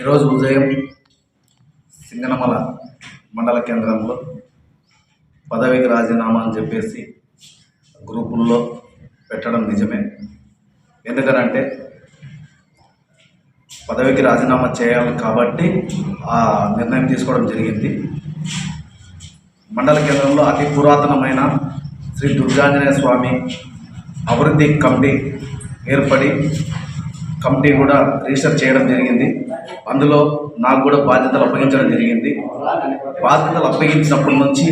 ఈరోజు ఉదయం సింగనమల మండల కేంద్రంలో పదవికి రాజీనామా అని చెప్పేసి గ్రూపుల్లో పెట్టడం నిజమే. ఎందుకనంటే పదవికి రాజీనామా చేయాలి కాబట్టి ఆ నిర్ణయం తీసుకోవడం జరిగింది. మండల కేంద్రంలో అతి పురాతనమైన శ్రీ దుర్గాంజనేయ స్వామి అభివృద్ధి కమిటీ ఏర్పడి కమిటీ కూడా రిజిస్టర్ చేయడం జరిగింది. అందులో నాకు కూడా బాధ్యతలు అప్పగించడం జరిగింది. బాధ్యతలు అప్పగించినప్పటి నుంచి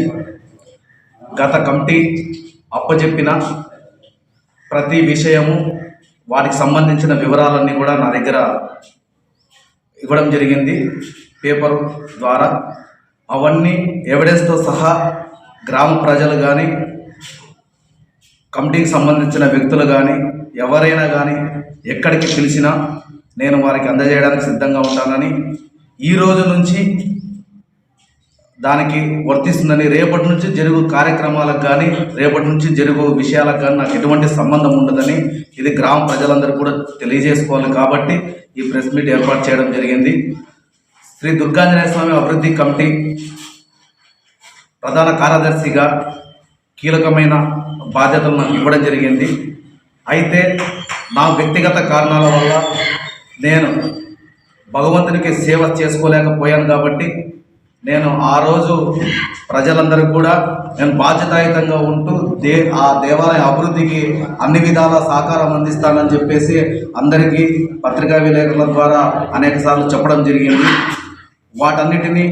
గత కమిటీ అప్పచెప్పిన ప్రతి విషయము వాటికి సంబంధించిన వివరాలన్నీ కూడా నా దగ్గర ఇవ్వడం జరిగింది పేపర్ ద్వారా. అవన్నీ ఎవిడెన్స్తో సహా గ్రామ ప్రజలు కానీ కమిటీకి సంబంధించిన వ్యక్తులు కానీ ఎవరైనా కానీ ఎక్కడికి పిలిచినా నేను వారికి అందజేయడానికి సిద్ధంగా ఉంటానని, ఈ రోజు నుంచి దానికి వర్తిస్తుందని, రేపటి నుంచి జరుగు కార్యక్రమాలకు కానీ రేపటి నుంచి జరుగు విషయాలకు కానీ నాకు ఎటువంటి సంబంధం ఉండదని ఇది గ్రామ ప్రజలందరూ కూడా తెలియజేసుకోవాలి కాబట్టి ఈ ప్రెస్ మీట్ ఏర్పాటు చేయడం జరిగింది. శ్రీ దుర్గాంజనేయ స్వామి అభివృద్ధి కమిటీ ప్రధాన కార్యదర్శిగా కీలకమైన బాధ్యతలు నాకు ఇవ్వడం జరిగింది. అయితే నా వ్యక్తిగత కారణాల వల్ల నేను భగవంతునికి సేవ చేసుకోలేకపోయాను కాబట్టి నేను ఆ రోజు ప్రజలందరూ కూడా నేను బాధ్యతాయుతంగా ఉంటూ ఆ దేవాలయ అభివృద్ధికి అన్ని విధాల సహకారం అందిస్తానని చెప్పేసి అందరికీ పత్రికా విలేకరుల ద్వారా అనేకసార్లు చెప్పడం జరిగింది. వాటన్నిటినీ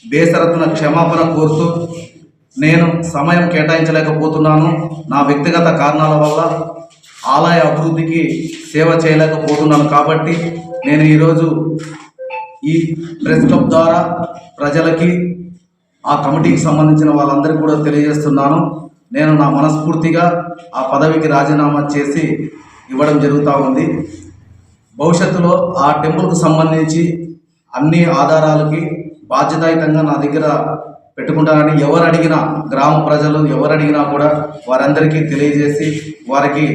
బేసరత్తున క్షమాపణ కోరుతూ నేను సమయం కేటాయించలేకపోతున్నాను, నా వ్యక్తిగత కారణాల వల్ల ఆలయ అభివృద్ధికి సేవ చేయలేకపోతున్నాను కాబట్టి నేను ఈరోజు ఈ ప్రెస్ క్లబ్ ద్వారా ప్రజలకి ఆ కమిటీకి సంబంధించిన వాళ్ళందరికీ కూడా తెలియజేస్తున్నాను. నేను నా మనస్ఫూర్తిగా ఆ పదవికి రాజీనామా చేసి ఇవ్వడం జరుగుతూ ఉంది. భవిష్యత్తులో ఆ టెంపుల్కు సంబంధించి అన్ని ఆధారాలకి బాధ్యతాయుతంగా నా దగ్గర పెట్టుకుంటానని ఎవరు అడిగినా, గ్రామ ప్రజలు ఎవరు అడిగినా కూడా వారందరికీ తెలియజేసి వారికి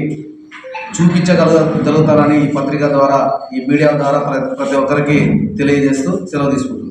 చూపించగలుగుతారని ఈ పత్రిక ద్వారా, ఈ మీడియా ద్వారా ప్రతి ఒక్కరికి తెలియజేస్తూ సెలవు తీసుకుంటున్నాను.